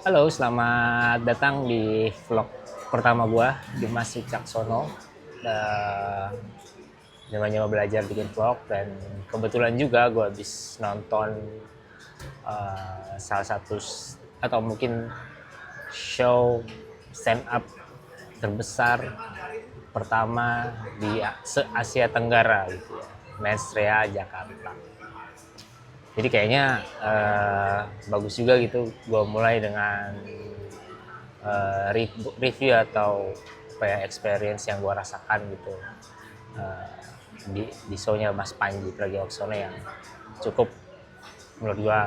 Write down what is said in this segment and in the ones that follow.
Halo, selamat datang di vlog pertama gua, Dimas Wicaksono. Dan nyoba-nyoba belajar bikin vlog dan kebetulan juga gua habis nonton salah satu atau mungkin show stand up terbesar pertama di se-Asia Tenggara gitu ya, Mensrea Jakarta. Jadi kayaknya bagus juga gitu gue mulai dengan review atau apa ya, experience yang gue rasakan gitu uh, di show-nya Mas Panji Pragiwaksono yang cukup menurut gue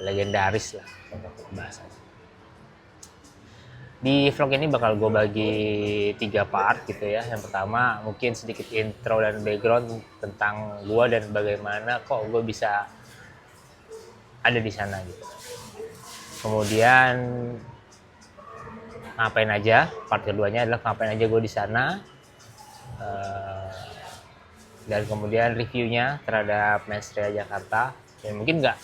legendaris lah untuk bahasanya. Di vlog ini bakal gue bagi 3 part gitu ya. Yang pertama mungkin sedikit intro dan background tentang gue dan bagaimana kok gue bisa ada di sana gitu. Kemudian ngapain aja, part keduanya adalah ngapain aja gue di sana. Dan kemudian reviewnya terhadap Mensrea Jakarta. Ya mungkin nggak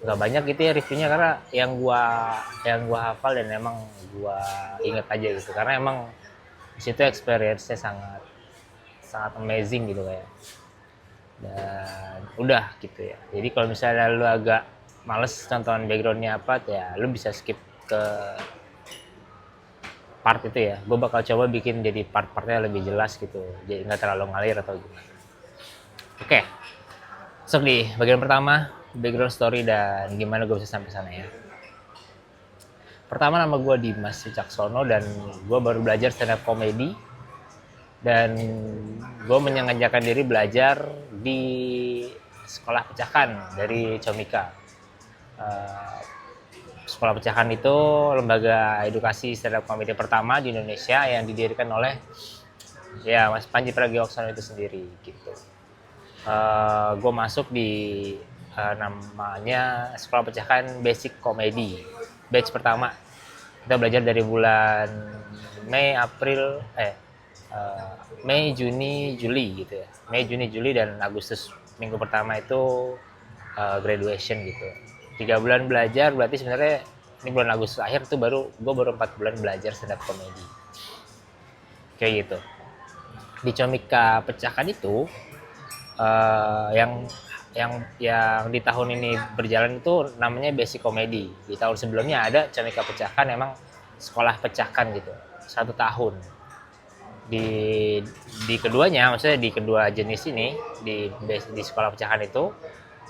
banyak gitu ya reviewnya, karena yang gua hafal dan emang gua inget aja gitu, karena emang di situ experience-nya sangat sangat amazing gitu kayak. Dan udah gitu ya, jadi kalau misalnya lu agak males tonton backgroundnya apa ya, lu bisa skip ke part itu ya. Gue bakal coba bikin jadi part-partnya lebih jelas gitu, jadi nggak terlalu ngalir atau gimana. Oke, masuk di bagian pertama, background story dan gimana gue bisa sampai sana ya. Pertama, nama gue Dimas Wicaksono dan gue baru belajar stand up comedy. Dan gue menyengajakan diri belajar di sekolah pecahan dari Comika. Sekolah pecahan itu lembaga edukasi stand up comedy pertama di Indonesia yang didirikan oleh ya Mas Panji Pragiwaksono itu sendiri gitu. Gue masuk di namanya sekolah pecahan basic comedy batch pertama. Kita belajar dari bulan Mei, Juni, Juli gitu ya. Mei, Juni, Juli dan Agustus minggu pertama itu graduation gitu. 3 bulan belajar, berarti sebenarnya ini bulan Agustus akhir tuh gue baru 4 bulan belajar stand up comedy kayak gitu. Di Comika pecahan itu yang di tahun ini berjalan itu namanya basic comedy. Di tahun sebelumnya ada Comika pecahan, emang sekolah pecahan gitu 1 tahun. Di keduanya, maksudnya di kedua jenis ini, di sekolah pecahan itu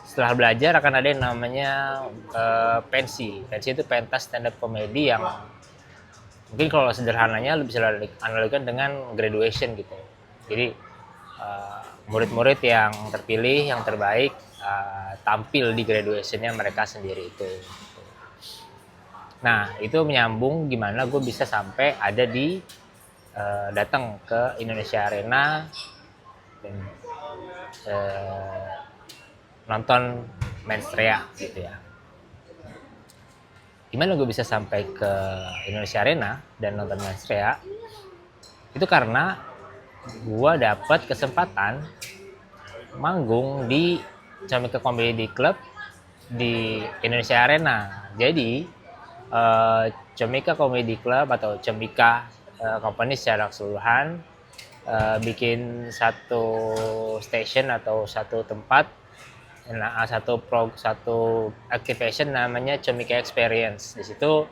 setelah belajar akan ada yang namanya pensi itu pentas stand up comedy, yang mungkin kalau sederhananya bisa analogikan dengan graduation gitu. Jadi murid-murid yang terpilih, yang terbaik tampil di graduationnya mereka sendiri itu. Nah, itu menyambung gimana gue bisa sampai ada di datang ke Indonesia Arena dan nonton Mensrea gitu ya. Gimana gue bisa sampai ke Indonesia Arena dan nonton Mensrea? Itu karena gue dapat kesempatan manggung di Comika Comedy Club di Indonesia Arena. Jadi Comika Comedy Club atau Comika company secara keseluruhan bikin satu station atau satu tempat, satu activation namanya Comika Experience. Di situ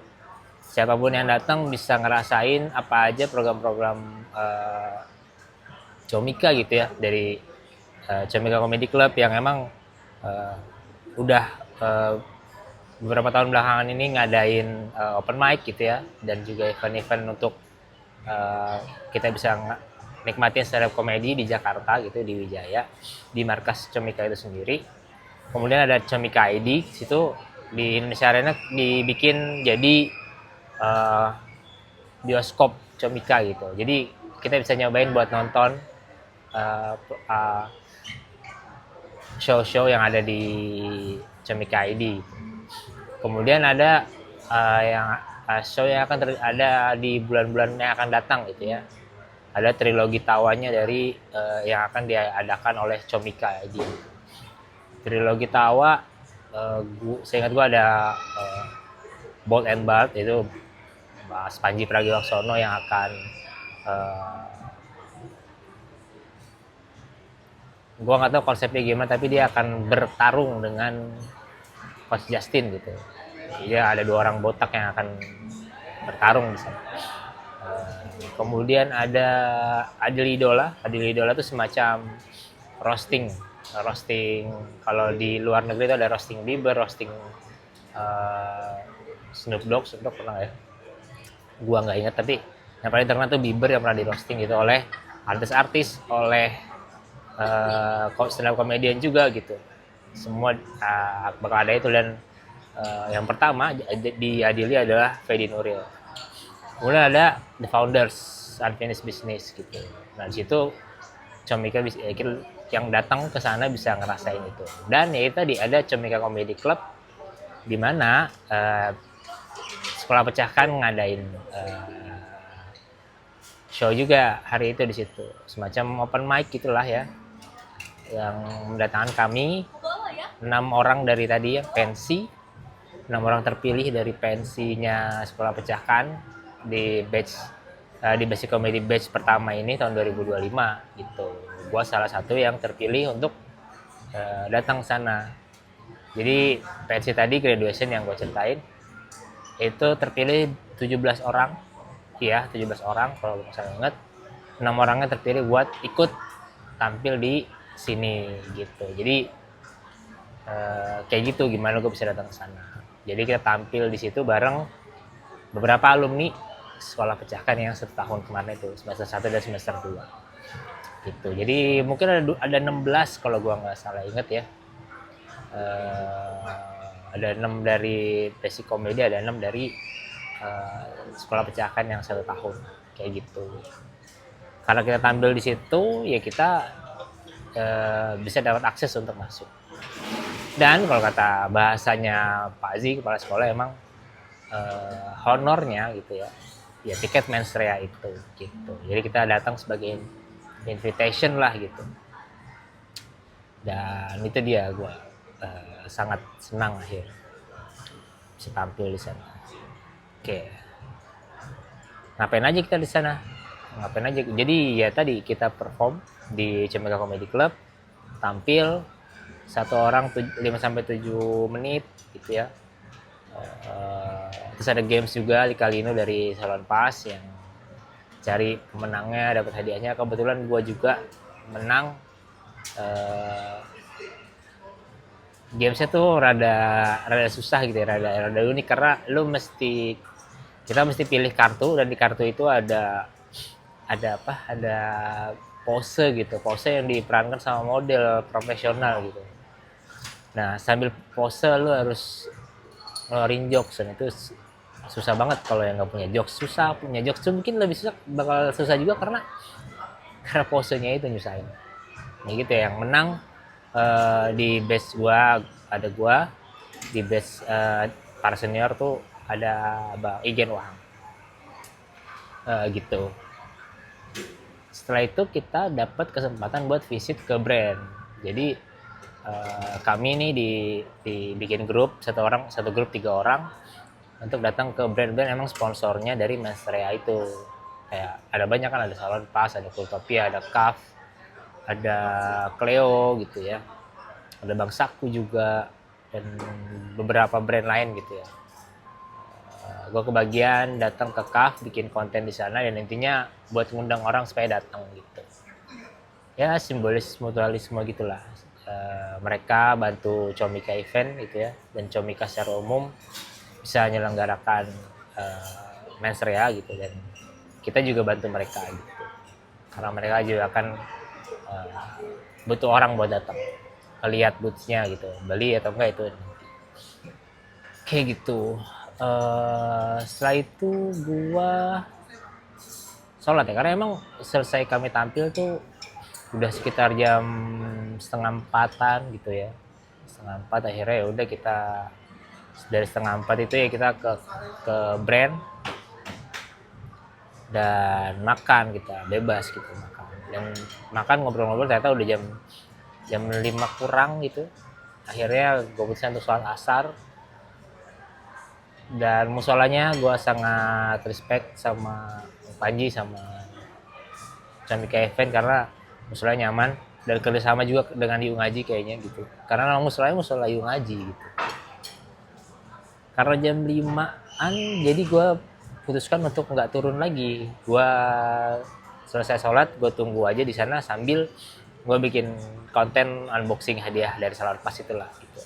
siapapun yang datang bisa ngerasain apa aja program-program Comika gitu ya, dari Comika Comedy Club yang emang udah beberapa tahun belakangan ini ngadain open mic gitu ya, dan juga event-event untuk kita bisa nikmatin stand up comedy di Jakarta gitu, di Wijaya, di markas Comika itu sendiri. Kemudian ada Comika ID, situ di Indonesia Arena dibikin jadi bioskop Comika gitu. Jadi kita bisa nyobain buat nonton show-show yang ada di Comika ID. Kemudian ada yang show yang akan ada di bulan-bulan yang akan datang gitu ya. Ada trilogi tawanya dari yang akan diadakan oleh Comika ID. Trilogi tawa saya ingat gue ada Bolt and Bart, itu Mas Panji Pragiwaksono yang akan gue nggak tahu konsepnya gimana, tapi dia akan bertarung dengan Coach Justin gitu. Dia ada 2 orang botak yang akan bertarung di sana. Kemudian ada Adil Idola. Adil Idola itu semacam roasting. Kalau di luar negeri itu ada roasting Bieber, roasting Snoop Dogg pernah ya? Gua nggak ingat, tapi yang paling terkenal tuh Bieber yang pernah di roasting gitu oleh artis-artis, oleh stand up comedian juga gitu. Semua bakal ada itu. Dan yang pertama diadili adalah Fedi Nuril. Kemudian ada The Founders Unfinished Business gitu. Nah di situ Comika yang datang ke sana bisa ngerasain itu. Dan ya itu tadi ada Comika Comedy Club di mana Sekolah Pecahkan ngadain show juga hari itu di situ, semacam open mic gitulah ya, yang mendatangkan kami 6 orang dari tadi ya pensi, 6 orang terpilih dari pensinya Sekolah Pecahkan di Basic Comedy Batch pertama ini tahun 2025 gitu. Gua salah satu yang terpilih untuk datang sana. Jadi pensi tadi graduation yang gue ceritain itu terpilih 17 orang. Iya, 17 orang kalau misalnya ingat. 6 orangnya terpilih buat ikut tampil di sini gitu. Jadi kayak gitu, gimana gue bisa datang ke sana. Jadi kita tampil di situ bareng beberapa alumni Sekolah Pecahkan yang 1 tahun kemarin itu, semester 1 dan semester 2 gitu. Jadi mungkin ada 16 kalau gue nggak salah inget ya. Ada 6 dari Basic Comedy, ada 6 dari Sekolah Pecahkan yang 1 tahun kayak gitu. Karena kita tampil di situ ya kita bisa dapat akses untuk masuk. Dan kalau kata bahasanya Pak Zi, kepala sekolah, emang honornya gitu ya tiket mensrea itu gitu. Jadi kita datang sebagai invitation lah gitu. Dan itu dia, gue sangat senang akhir bisa tampil di sana. Oke. Ngapain aja kita di sana? Ngapain aja? Jadi ya tadi kita perform di Comika Comedy Club, tampil 1 orang 5-7 menit gitu ya. Terus ada games juga di Kalino dari Salon Pas yang cari pemenangnya, dapat hadiahnya. Kebetulan gue juga menang. Gamesnya tuh rada susah gitu ya, rada unik karena kita mesti pilih kartu, dan di kartu itu ada pose gitu, pose yang diperankan sama model profesional gitu. Nah sambil pose lu harus ngeluarin jokes, dan itu susah banget kalau yang nggak punya jokes. Susah punya jokes tuh mungkin lebih susah, bakal susah juga karena posenya itu nyusahin. Nah gitu ya, yang menang di batch gua ada gua, di batch para senior tuh ada Bang Igen Wahang gitu. Setelah itu kita dapat kesempatan buat visit ke brand. Jadi kami nih dibikin grup, satu grup 3 orang untuk datang ke brand-brand emang sponsornya dari Mensrea itu. Kayak ada banyak kan, ada Salon Pas, ada Kultopia, ada Kaf, ada Cleo gitu ya, ada Bang Saku juga, dan beberapa brand lain gitu ya. Gue kebagian datang ke Kaf, bikin konten di sana, dan intinya buat ngundang orang supaya datang gitu ya, simbolis mutualisme gitulah. Mereka bantu Comika event gitu ya, dan Comika secara umum bisa menyelenggarakan Mensrea gitu, dan kita juga bantu mereka gitu karena mereka juga akan butuh orang buat datang lihat boothnya gitu, beli atau enggak itu kayak gitu. Setelah itu gua sholat ya, karena emang selesai kami tampil tuh udah sekitar jam 3:30 gitu ya, 3:30. Akhirnya ya udah, kita dari 3:30 itu ya kita ke brand dan makan, kita bebas gitu makan, dan makan ngobrol-ngobrol ternyata udah jam 5 kurang gitu, akhirnya gue putuskan untuk sholat asar, dan musolanya gue sangat respect sama Panji sama Cami Kevin karena musolanya nyaman dan kerjasama juga dengan Yu Ngaji kayaknya gitu, karena nama musolanya musola Yu Ngaji gitu. Karena jam 5-an jadi gue putuskan untuk nggak turun lagi. Gue selesai sholat gue tunggu aja di sana sambil gue bikin konten unboxing hadiah dari Salon Pas itulah gitu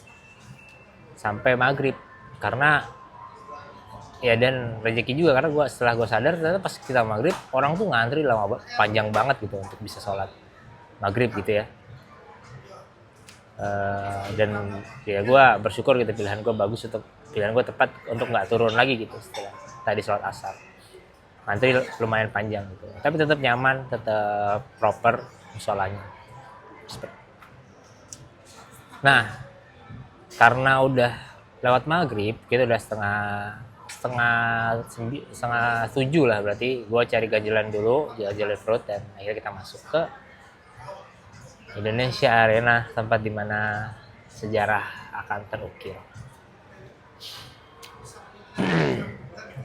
sampai maghrib. Karena ya, dan rezeki juga karena setelah gue sadar ternyata pas kita maghrib orang tuh ngantri lama panjang banget gitu untuk bisa sholat maghrib gitu ya. Dan ya gue bersyukur gitu, pilihan gue tepat untuk nggak turun lagi gitu setelah tadi sholat asar. Ngantri lumayan panjang gitu, tapi tetap nyaman, tetap proper musolanya. Nah, karena udah lewat maghrib, kita udah setengah 7 lah, berarti gue cari ganjelan dulu, ganjelan perut, dan akhirnya kita masuk ke Indonesia Arena, tempat dimana sejarah akan terukir.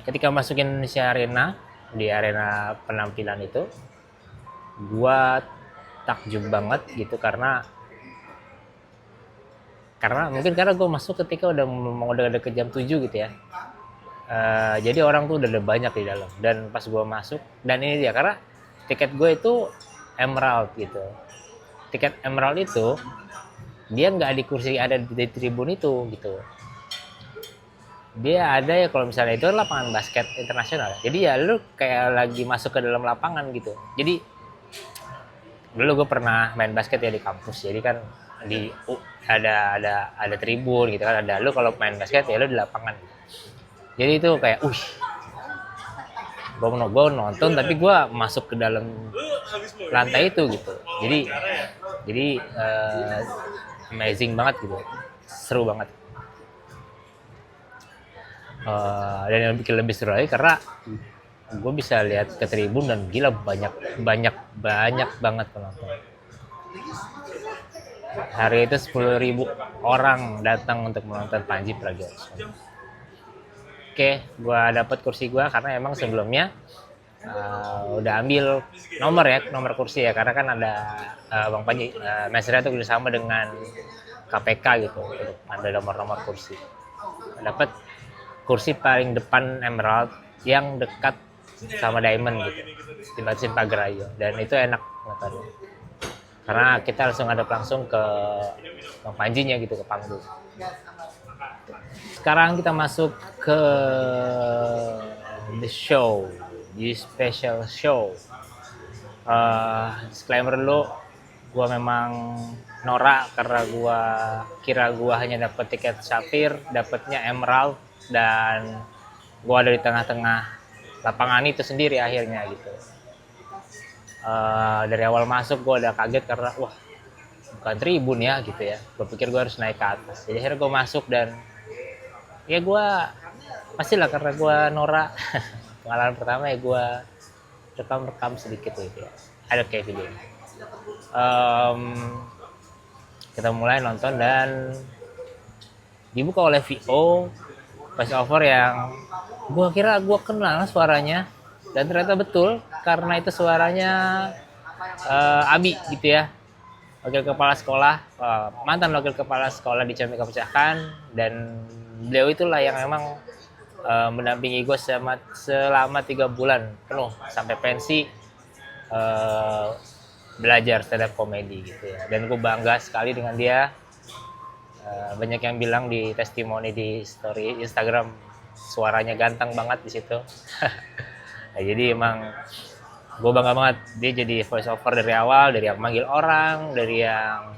Ketika masuk Indonesia Arena, di arena penampilan itu, gue takjub banget gitu karena mungkin karena gue masuk ketika udah ke jam 7 gitu ya. Jadi orang tuh udah banyak di dalam, dan pas gue masuk, dan ini dia karena tiket gue itu Emerald gitu. Tiket Emerald itu dia nggak di kursi ada di tribun itu gitu. Dia ada ya, kalau misalnya itu lapangan basket internasional, jadi ya lu kayak lagi masuk ke dalam lapangan gitu. Jadi dulu gue pernah main basket ya di kampus, jadi kan di ada tribun gitu kan, ada lu kalau main basket ya lu di lapangan gitu. Jadi itu kayak gue nonton tapi gue masuk ke dalam lantai itu gitu. Jadi amazing banget gitu, seru banget. Dan yang bikin lebih seru lagi karena gue bisa lihat ke tribun dan gila banyak banget penonton. Hari itu 10.000 orang datang untuk menonton Panji Pragiwaksono. Oke, gue dapet kursi gue karena emang sebelumnya udah ambil nomor kursi ya, karena kan ada Bang Panji Mesra itu bersama dengan KPK gitu untuk ada nomor kursi. Dapat kursi paling depan Emerald yang dekat sama Diamond gitu, dibatasin pagar aja, dan itu enak nontonnya karena kita langsung ke Bang Panjinya gitu, ke panggung. Sekarang kita masuk ke the show, di special show. Disclaimer dulu, gue memang norak karena gue kira gue hanya dapet tiket Sapphire, dapetnya Emerald, dan gue ada di tengah-tengah lapangan itu sendiri akhirnya gitu. Dari awal masuk gue udah kaget karena wah, bukan tribun ya gitu ya. Gue pikir gue harus naik ke atas. Jadi akhirnya gue masuk, dan ya gue pastilah karena gue norak. Pengalaman pertama ya gue rekam sedikit gitu ya. Ada kayak video. Kita mulai nonton dan dibuka oleh VO voice over yang gue kira gue kenal suaranya, dan ternyata betul karena itu suaranya Abi gitu ya, wakil kepala sekolah, mantan wakil kepala sekolah di Camika Pecahan, dan beliau itulah yang memang mendampingi gue selama 3 bulan penuh sampai pensi belajar stand up comedy gitu ya. Dan gue bangga sekali dengan dia. Banyak yang bilang di testimoni di story Instagram suaranya ganteng banget di situ. Nah, jadi emang gue bangga banget dia jadi voice over dari awal, dari yang manggil orang, dari yang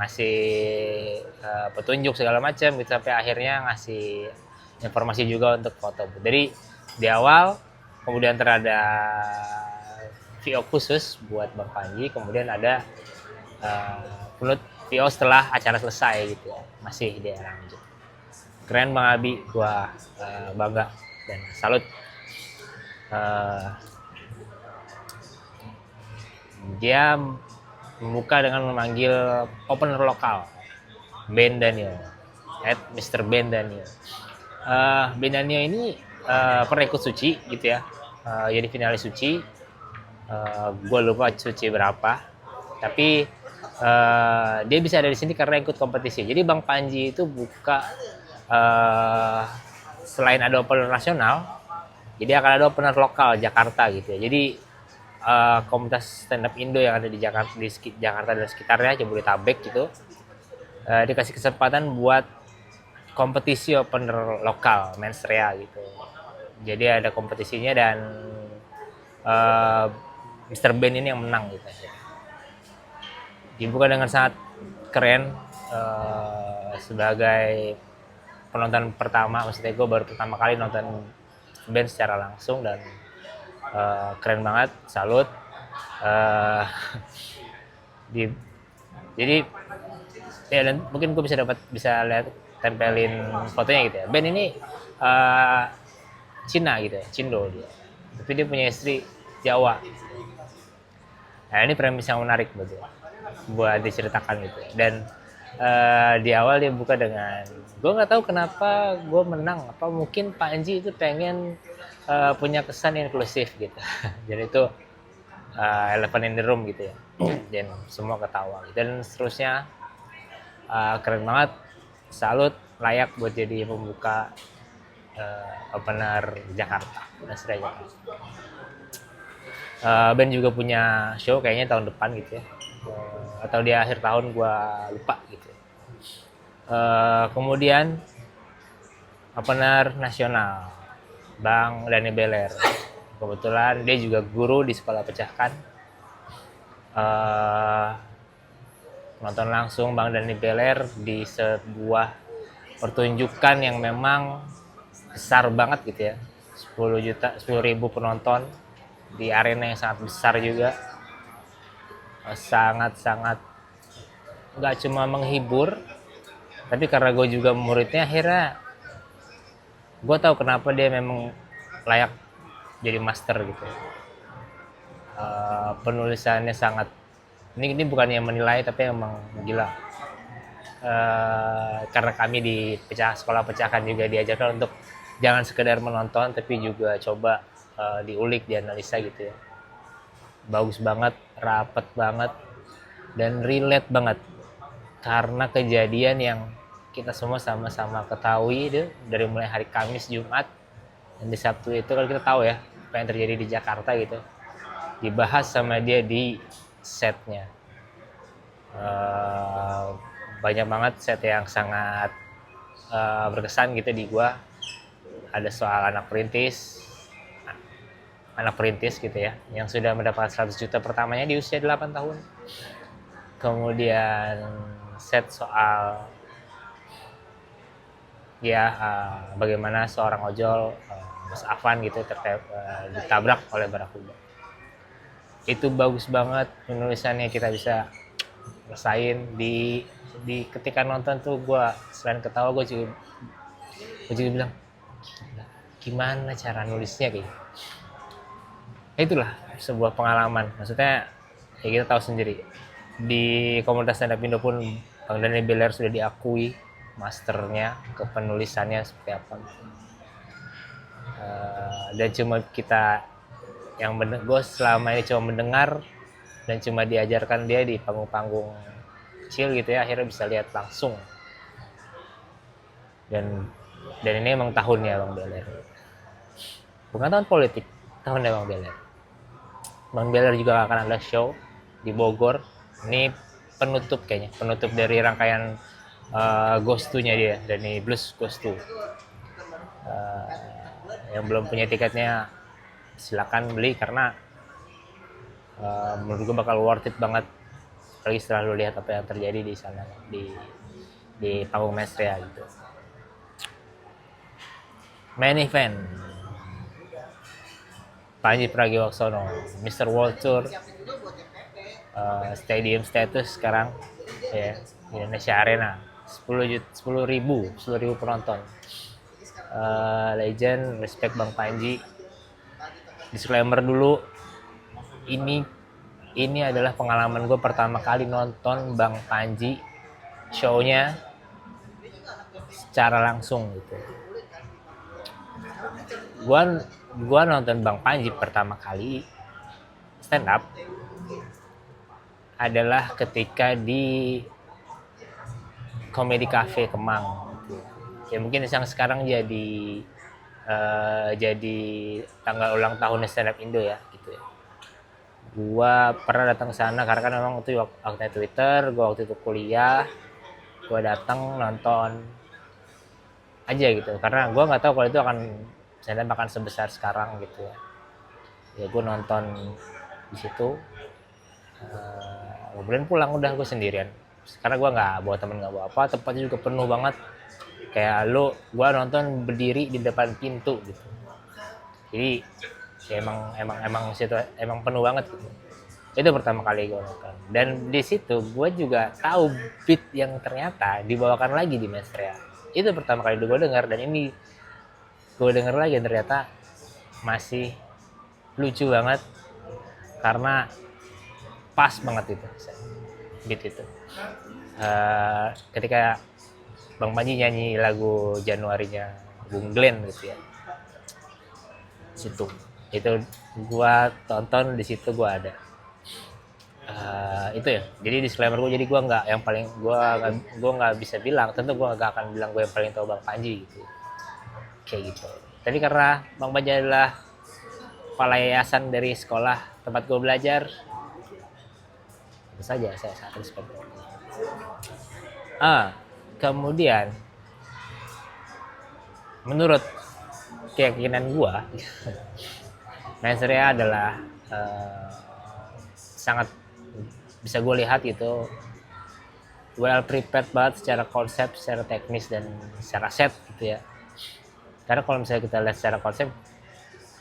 ngasih petunjuk segala macam gitu, sampai akhirnya ngasih informasi juga untuk foto. Jadi di awal kemudian terada VO khusus buat Bang Panji, kemudian ada penutup VO setelah acara selesai gitu ya, masih dia lanjut. Keren Bang Abi, gua bangga dan salut. Dia membuka dengan memanggil opener lokal. Ben Daniel, Mr. Ben Daniel. Ben Daniel ini pernah ikut Suci gitu ya, jadi finalis Suci. Gue lupa Suci berapa, tapi dia bisa ada di sini karena ikut kompetisi. Jadi Bang Panji itu buka selain ada opener nasional, jadi akan ada opener lokal Jakarta gitu ya. Jadi komunitas stand up Indo yang ada di Jakarta dan sekitarnya, Jabodetabek gitu, dikasih kesempatan buat kompetisi opener lokal mensrea gitu. Jadi ada kompetisinya dan Mr. Ben ini yang menang gitu. Dibuka dengan sangat keren, sebagai penonton pertama, maksudnya gue baru pertama kali nonton band secara langsung dan keren banget, salut. Jadi ya, dan mungkin gue bisa lihat, tempelin fotonya gitu ya. Band ini Cina gitu ya, Cindo dia, tapi dia punya istri Jawa. Nah ini premis yang menarik buat diceritakan gitu ya. Dan di awal dia buka dengan, gue nggak tahu kenapa gue menang, apa mungkin Panji itu pengen punya kesan inklusif gitu. Jadi itu elephant in the room gitu ya. Dan semua ketawa dan seterusnya. Keren banget, salut, layak buat jadi pembuka opener Jakarta, Nasra Jakarta. Ben juga punya show kayaknya tahun depan gitu ya, atau di akhir tahun, gue lupa gitu. Kemudian opener nasional Bang Dani Beler, kebetulan dia juga guru di sekolah pecahkan. Nonton langsung Bang Dani Beler di sebuah pertunjukan yang memang besar banget gitu ya, 10.000 penonton di arena yang sangat besar juga. Sangat-sangat nggak cuma menghibur, tapi karena gue juga muridnya, akhirnya gue tahu kenapa dia memang layak jadi master gitu. Penulisannya sangat, ini bukannya menilai, tapi emang gila. Karena kami di sekolah pecahkan juga diajarkan untuk jangan sekedar menonton, tapi juga coba diulik, dianalisa gitu ya. Bagus banget, rapet banget, dan relate banget karena kejadian yang kita semua sama-sama ketahui itu dari mulai hari Kamis, Jumat, dan di Sabtu itu kalau kita tahu ya apa yang terjadi di Jakarta gitu, dibahas sama dia di setnya. Banyak banget set yang sangat berkesan gitu di gua. Ada soal anak perintis gitu ya, yang sudah mendapatkan 100 juta pertamanya di usia 8 tahun. Kemudian set soal ya bagaimana seorang ojol, Mas Afan gitu, ditabrak oleh barakuda. Itu bagus banget penulisannya, kita bisa rasain di ketika nonton tuh. Gue selain ketawa, gue juga bilang, gimana cara nulisnya kayak. Itulah sebuah pengalaman, maksudnya ya kita tahu sendiri di komunitas stand up Indo pun Bang Dani Beler sudah diakui masternya ke penulisannya seperti apa. Dan cuma kita yang gue selama ini cuma mendengar dan cuma diajarkan dia di panggung-panggung kecil gitu ya, akhirnya bisa lihat langsung. Dan ini emang tahunnya Bang Beler, bukan tahun politik, tahunnya Bang Beler. Bang Beler juga akan ada show di Bogor. Ini penutup dari rangkaian Ghost 2-nya dia, Dani Blues Ghost 2. Yang belum punya tiketnya silakan beli, karena menurut gue bakal worth it banget, apalagi setelah lu lihat apa yang terjadi di sana di panggung Mensrea gitu. Main event Panji Pragiwaksono, Mr. World Tour, stadium status sekarang ya, Indonesia Arena, 10.000 penonton. Legend, respect Bang Panji. Disclaimer dulu, ini adalah pengalaman gue pertama kali nonton Bang Panji show-nya secara langsung gitu. Gua nonton Bang Panji pertama kali stand up adalah ketika di Comedy Cafe Kemang. Ya mungkin yang sekarang jadi tanggal ulang tahun stand up Indo ya gitu ya. Gua pernah datang ke sana karena kan memang itu waktu Twitter, gua waktu itu kuliah, gua datang nonton aja gitu karena gua nggak tahu kalau itu stand up akan sebesar sekarang gitu ya. Ya gua nonton di situ, kemudian pulang udah gue sendirian karena gue nggak bawa temen, nggak bawa apa, tempatnya juga penuh banget kayak gue nonton berdiri di depan pintu gitu, jadi ya emang situ emang penuh banget gitu. Itu pertama kali gue nonton dan di situ gue juga tahu beat yang ternyata dibawakan lagi di Mesrea. Itu pertama kali gue dengar dan ini gue denger lagi dan ternyata masih lucu banget karena pas banget itu beat itu. Ketika Bang Panji nyanyi lagu Januarinya Bung Glenn gitu ya, situ itu gua tonton, di situ gua ada itu ya. Jadi disclaimer gue, jadi gua nggak yang paling gua nggak bisa bilang, tentu gua nggak akan bilang gue yang paling tahu Bang Panji gitu kayak gitu. Tapi karena Bang Panji adalah kepala yayasan dari sekolah tempat gue belajar, tentu saja saya sangat respect. Kemudian menurut keyakinan gue Mesrea adalah sangat bisa gue lihat itu well prepared banget secara konsep, secara teknis dan secara set gitu ya. Karena kalau misalnya kita lihat secara konsep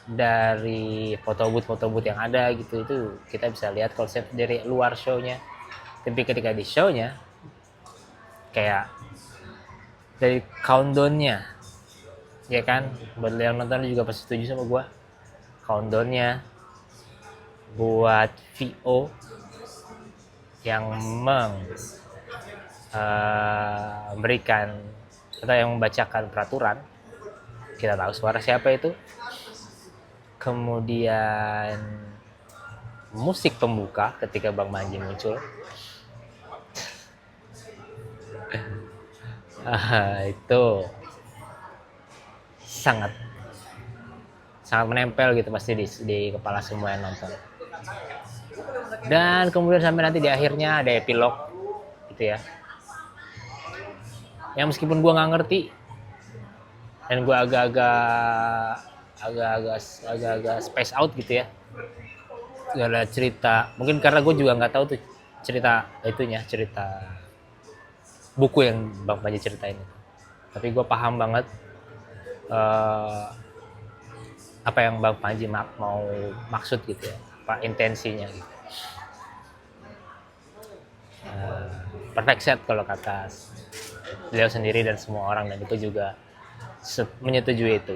dari foto booth yang ada gitu, itu kita bisa lihat konsep dari luar show-nya. Tapi ketika di show-nya kayak dari countdown-nya, ya kan, buat yang nonton juga pasti setuju sama gue, countdown-nya buat VO yang memberikan atau yang membacakan peraturan, kita tahu suara siapa itu. Kemudian musik pembuka ketika Bang Panji muncul, itu sangat menempel gitu pasti di kepala semua yang nonton. Dan kemudian sampai nanti di akhirnya ada epilog gitu ya, yang meskipun gue nggak ngerti dan gue agak-agak space out gitu ya, gak ada cerita, mungkin karena gue juga nggak tahu tuh cerita buku yang Bang Panji ceritain itu. Tapi gue paham banget apa yang Bang Panji mau maksud gitu ya, apa intensinya gitu. Perfect set kalau kata beliau sendiri dan semua orang, dan itu juga menyetujui itu.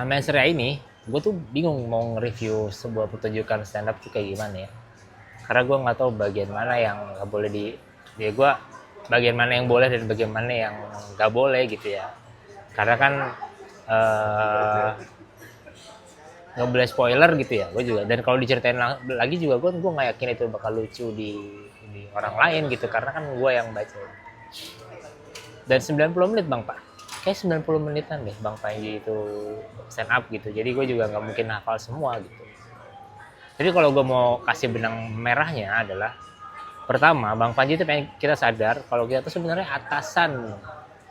Mesrea ini gue tuh bingung mau nge-review sebuah pertunjukan stand up tuh kayak gimana ya, karena gue nggak tahu bagian mana yang nggak boleh gue bagian mana yang boleh dan bagian mana yang nggak boleh gitu ya, karena kan nggak boleh spoiler gitu ya gue juga. Dan kalau diceritain lagi juga gue nggak yakin itu bakal lucu di orang lain gitu, karena kan gue yang baca. Dan 90 menit Bang Pak, kayak 90 menitan deh Bang Panji itu stand up gitu, jadi gue juga nggak mungkin hafal semua gitu. Jadi kalau gue mau kasih benang merahnya adalah, pertama, Bang Panji itu pengen kita sadar kalau kita tuh sebenarnya atasan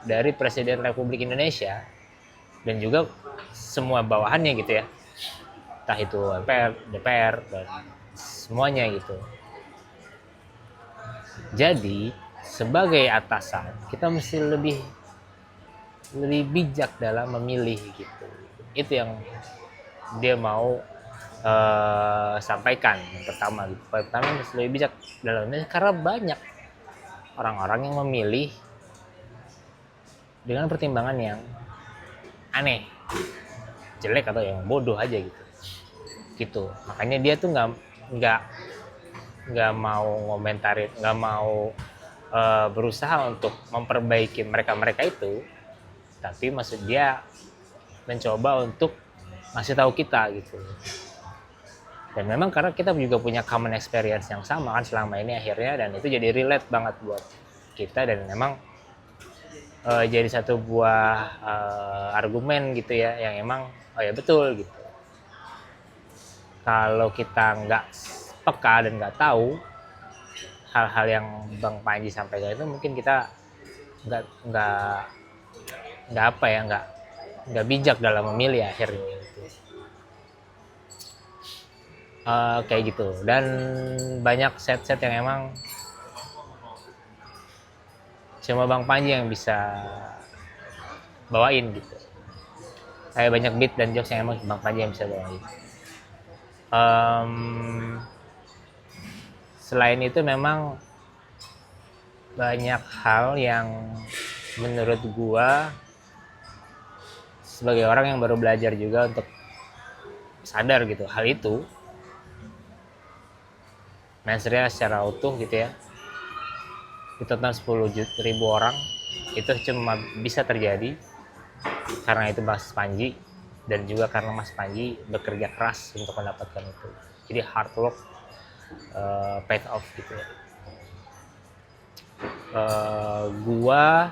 dari Presiden Republik Indonesia dan juga semua bawahannya gitu ya, entah itu MPR, DPR dan semuanya gitu. Jadi sebagai atasan kita mesti lebih bijak dalam memilih gitu. Itu yang dia mau sampaikan yang pertama gitu. Pertama mesti lebih bijak dalam ini, karena banyak orang-orang yang memilih dengan pertimbangan yang aneh, jelek atau yang bodoh aja gitu. Makanya dia tuh nggak mau ngomentarin, nggak mau berusaha untuk memperbaiki mereka itu, tapi maksud dia mencoba untuk ngasih tahu kita gitu. Dan memang karena kita juga punya common experience yang sama kan selama ini akhirnya, dan itu jadi relate banget buat kita, dan memang jadi satu buah argumen gitu ya, yang emang oh ya betul gitu. Kalau kita nggak peka dan nggak tahu hal-hal yang Bang Panji sampaikan itu, mungkin kita nggak nggak nggak apa ya nggak bijak dalam memilih akhirnya gitu. Kayak gitu. Dan banyak set-set yang emang cuma Bang Panji yang bisa bawain gitu. Kayak banyak beat dan jokes yang emang Bang Panji yang bisa bawain. Selain itu memang banyak hal yang menurut gua sebagai orang yang baru belajar juga untuk sadar gitu hal itu, mensrea secara utuh gitu ya, ditonton 10.000 orang, itu cuma bisa terjadi karena itu Mas Panji, dan juga karena Mas Panji bekerja keras untuk mendapatkan itu. Jadi hard work paid off gitu ya. Gua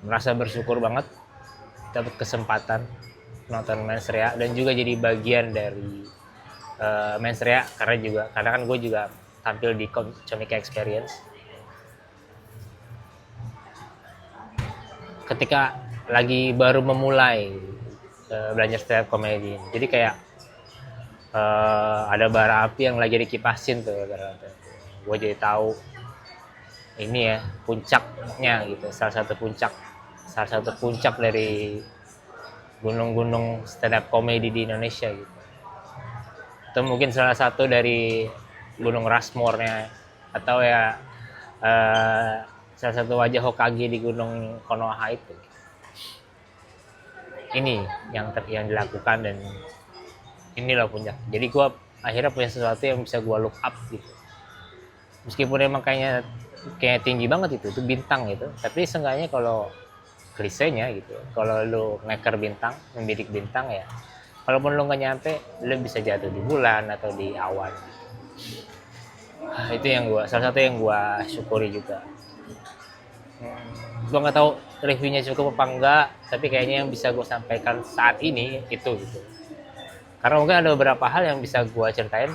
merasa bersyukur banget dapat kesempatan nonton Mensrea dan juga jadi bagian dari Mensrea, karena kan gue juga tampil di Comika Experience. Ketika lagi baru memulai belajar stand up comedy, jadi kayak ada bara api yang lagi dikipasin tuh, gue jadi tahu ini ya puncaknya gitu, salah satu puncak dari gunung-gunung stand up comedy di Indonesia gitu. Itu mungkin salah satu dari gunung Rushmore-nya, atau ya salah satu wajah Hokage di gunung Konoha itu. Ini yang dilakukan, dan inilah puncak. Jadi gue akhirnya punya sesuatu yang bisa gue look up gitu. Meskipun emang kayak tinggi banget itu bintang gitu, tapi seenggaknya kalau klisenya gitu, kalau lu ngeker bintang, membidik bintang ya, kalaupun lu nggak nyampe, lu bisa jatuh di bulan atau di awan. Itu yang salah satu yang gue syukuri juga. Gue nggak tahu reviewnya cukup apa enggak, tapi kayaknya yang bisa gue sampaikan saat ini itu gitu. Karena mungkin ada beberapa hal yang bisa gue ceritain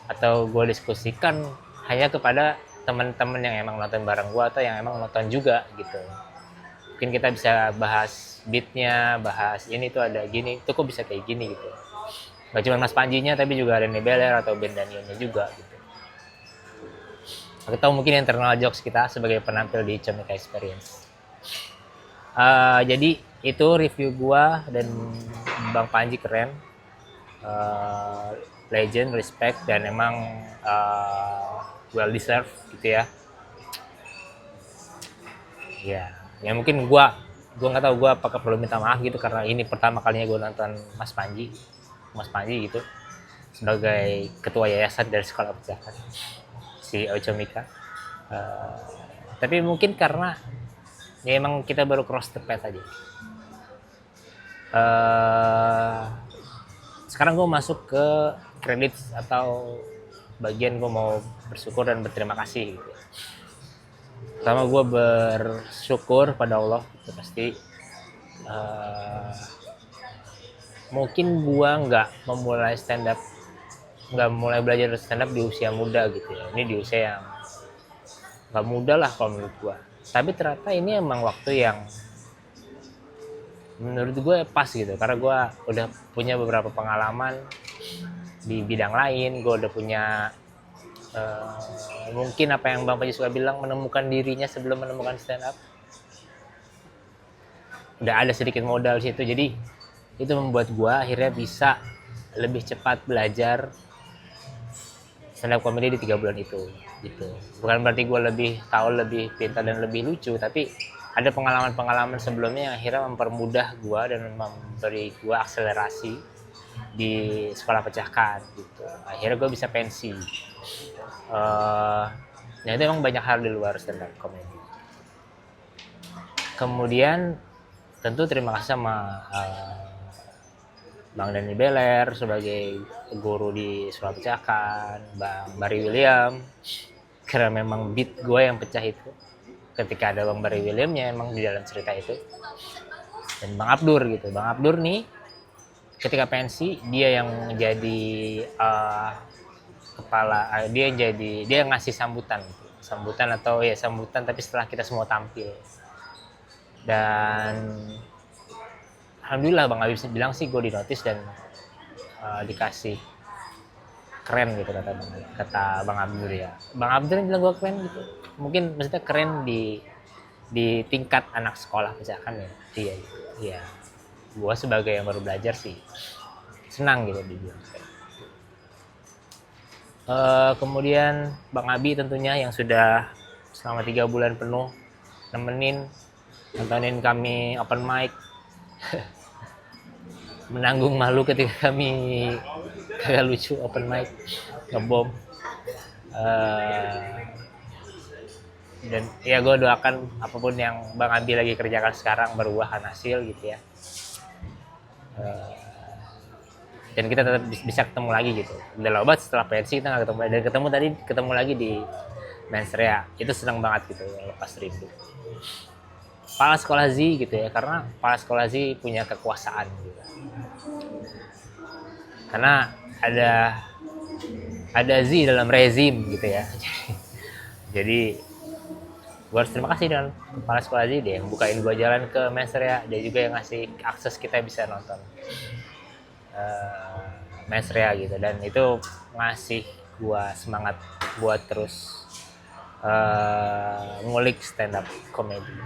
atau gue diskusikan hanya kepada teman-teman yang emang nonton bareng gue atau yang emang nonton juga gitu. Mungkin kita bisa bahas beatnya, bahas ini tuh ada gini, tuh kok bisa kayak gini gitu. Gak cuma Mas Panjinya, tapi juga ada Nebeler atau Ben Danielnya juga gitu. Atau mungkin internal jokes kita sebagai penampil di Comika Experience. Jadi itu review gua, dan Bang Panji keren, legend, respect, dan emang well deserved gitu ya. Ya mungkin gua nggak tahu gua apakah perlu minta maaf gitu, karena ini pertama kalinya gua nonton Mas Panji gitu sebagai ketua yayasan dari sekolah pejabat si Comika. Tapi mungkin karena ya emang kita baru cross the path aja. Sekarang gue masuk ke kredit atau bagian gue mau bersyukur dan berterima kasih gitu. Pertama gue bersyukur pada Allah itu pasti. Mungkin gue nggak memulai stand up, nggak mulai belajar stand up di usia muda gitu ya. Ini di usia yang nggak muda lah kalau menurut gue. Tapi ternyata ini emang waktu yang menurut gue pas gitu, karena gue udah punya beberapa pengalaman di bidang lain. Gue udah punya mungkin apa yang Bang Panji suka bilang, menemukan dirinya sebelum menemukan stand up. Udah ada sedikit modal situ, jadi itu membuat gue akhirnya bisa lebih cepat belajar stand up comedy di 3 bulan itu gitu. Bukan berarti gue lebih tahu, lebih pintar, dan lebih lucu, tapi ada pengalaman-pengalaman sebelumnya yang akhirnya mempermudah gue dan memberi gue akselerasi di sekolah pecahkan gitu. Akhirnya gue bisa pensi. Nah itu emang banyak hal di luar stand up comedy. Kemudian tentu terima kasih sama Bang Dani Beler sebagai guru di Sekolah Pecahan, Bang Barry William, karena memang beat gue yang pecah itu ketika ada Bang Barry Williamnya emang di dalam cerita itu. Dan Bang Abdur gitu, Bang Abdur nih ketika pensi dia yang jadi kepala, dia yang ngasih sambutan atau ya sambutan tapi setelah kita semua tampil. Dan alhamdulillah Bang Habib bilang sih gue dinotis dan dikasih keren gitu kata Bang Abdur ya. Bang Abdur bilang gue keren gitu. Mungkin maksudnya keren di tingkat anak sekolah misalkan ya. Iya gitu. Ya. Gue sebagai yang baru belajar sih senang gitu dibilang. Kemudian Bang Abi tentunya yang sudah selama 3 bulan penuh nontonin kami open mic. Menanggung malu ketika kami kagak lucu open mic ngebom. Dan ya gue doakan apapun yang Bang Abi lagi kerjakan sekarang berbuah hasil gitu ya. Dan kita tetap bisa ketemu lagi gitu. Udah lama banget setelah pensi kita nggak ketemu, dan ketemu lagi di Mensrea. Itu senang banget gitu lepas rindu. Kepala sekolah Z gitu ya, karena kepala sekolah Z punya kekuasaan gitu. Karena ada Z dalam rezim gitu ya. Jadi gue harus terima kasih dengan kepala sekolah Z, dia yang bukain gue jalan ke Mensrea, dia juga yang ngasih akses kita bisa nonton Mensrea gitu, dan itu ngasih gue semangat buat terus ngulik stand up comedy.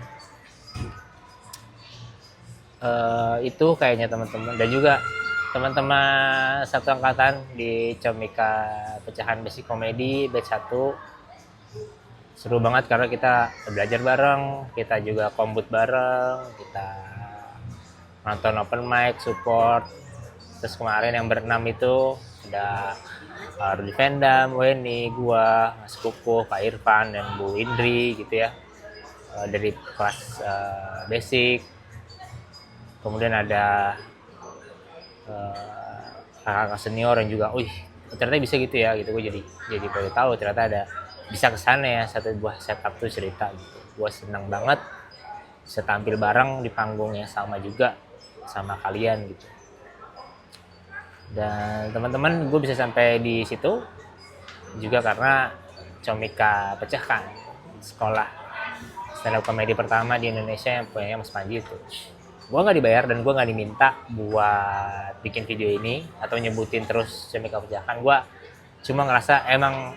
Itu kayaknya teman-teman, dan juga teman-teman satu angkatan di Comika Pecahan Basic Comedy batch 1 seru banget karena kita belajar bareng, kita juga kombut bareng, kita nonton open mic, support. Terus kemarin yang berenam itu ada Rudi Vendam, Weni, gua, Mas Kukuh, Pak Irfan, dan Bu Indri gitu ya, dari kelas basic. Kemudian ada kakak senior yang juga, ternyata bisa gitu ya gitu. Gue jadi baru tahu ternyata ada bisa kesana ya, satu buah setup tuh cerita gitu. Gue senang banget bisa tampil bareng di panggung yang sama juga sama kalian gitu. Dan teman-teman, gue bisa sampai di situ juga karena Comika Pecahkan, sekolah stand up comedy pertama di Indonesia yang punya Mas Panji itu. Gue nggak dibayar dan gue nggak diminta buat bikin video ini atau nyebutin terus Comika Pecahkan. Gue cuma ngerasa emang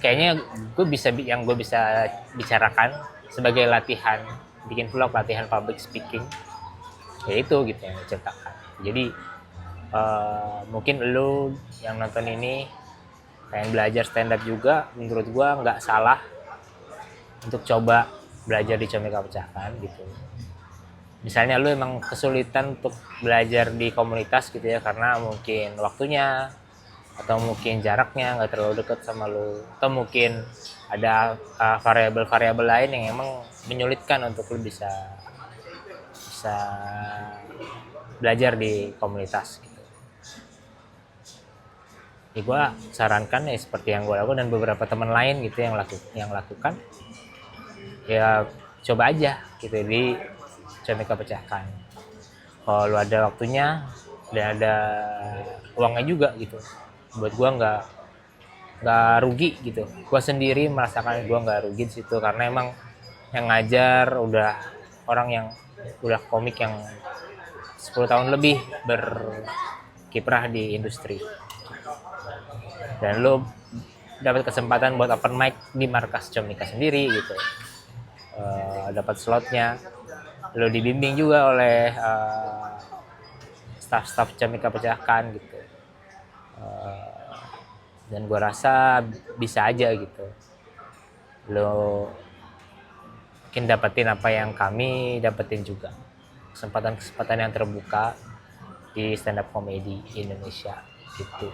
kayaknya gue bisa bicarakan sebagai latihan bikin vlog, latihan public speaking, yaitu gitu yang diceritakan. Jadi mungkin lo yang nonton ini pengen belajar stand up juga, menurut gue nggak salah untuk coba belajar di Comika Pecahkan gitu. Misalnya lu emang kesulitan untuk belajar di komunitas gitu ya, karena mungkin waktunya atau mungkin jaraknya nggak terlalu dekat sama lu, atau mungkin ada variabel-variabel lain yang emang menyulitkan untuk lu bisa belajar di komunitas gitu. Ya gue sarankan ya seperti yang gue lakukan dan beberapa teman lain gitu yang lakukan, ya coba aja gitu di Comika Pecahkan. Kalau lu ada waktunya dan ada uangnya juga gitu, buat gue nggak rugi gitu. Gue sendiri merasakan gue nggak rugi di situ karena emang yang ngajar udah orang yang udah komik yang 10 tahun lebih berkiprah di industri. Dan lu dapat kesempatan buat open mic di markas Comika sendiri gitu, dapat slotnya. Lo dibimbing juga oleh staff Comika Pecahkan gitu, dan gue rasa bisa aja gitu lo mungkin dapetin apa yang kami dapetin juga, kesempatan yang terbuka di stand up comedy Indonesia gitu.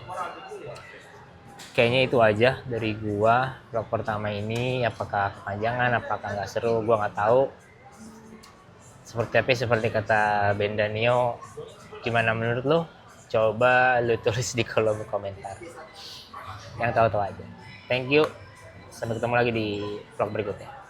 kayaknya itu aja dari gua vlog pertama ini. Apakah kepanjangan, apakah nggak seru, gua nggak tahu. Seperti kata Ben Danio, gimana menurut lo? Coba lo tulis di kolom komentar. Yang tahu-tahu aja. Thank you. Sampai ketemu lagi di vlog berikutnya.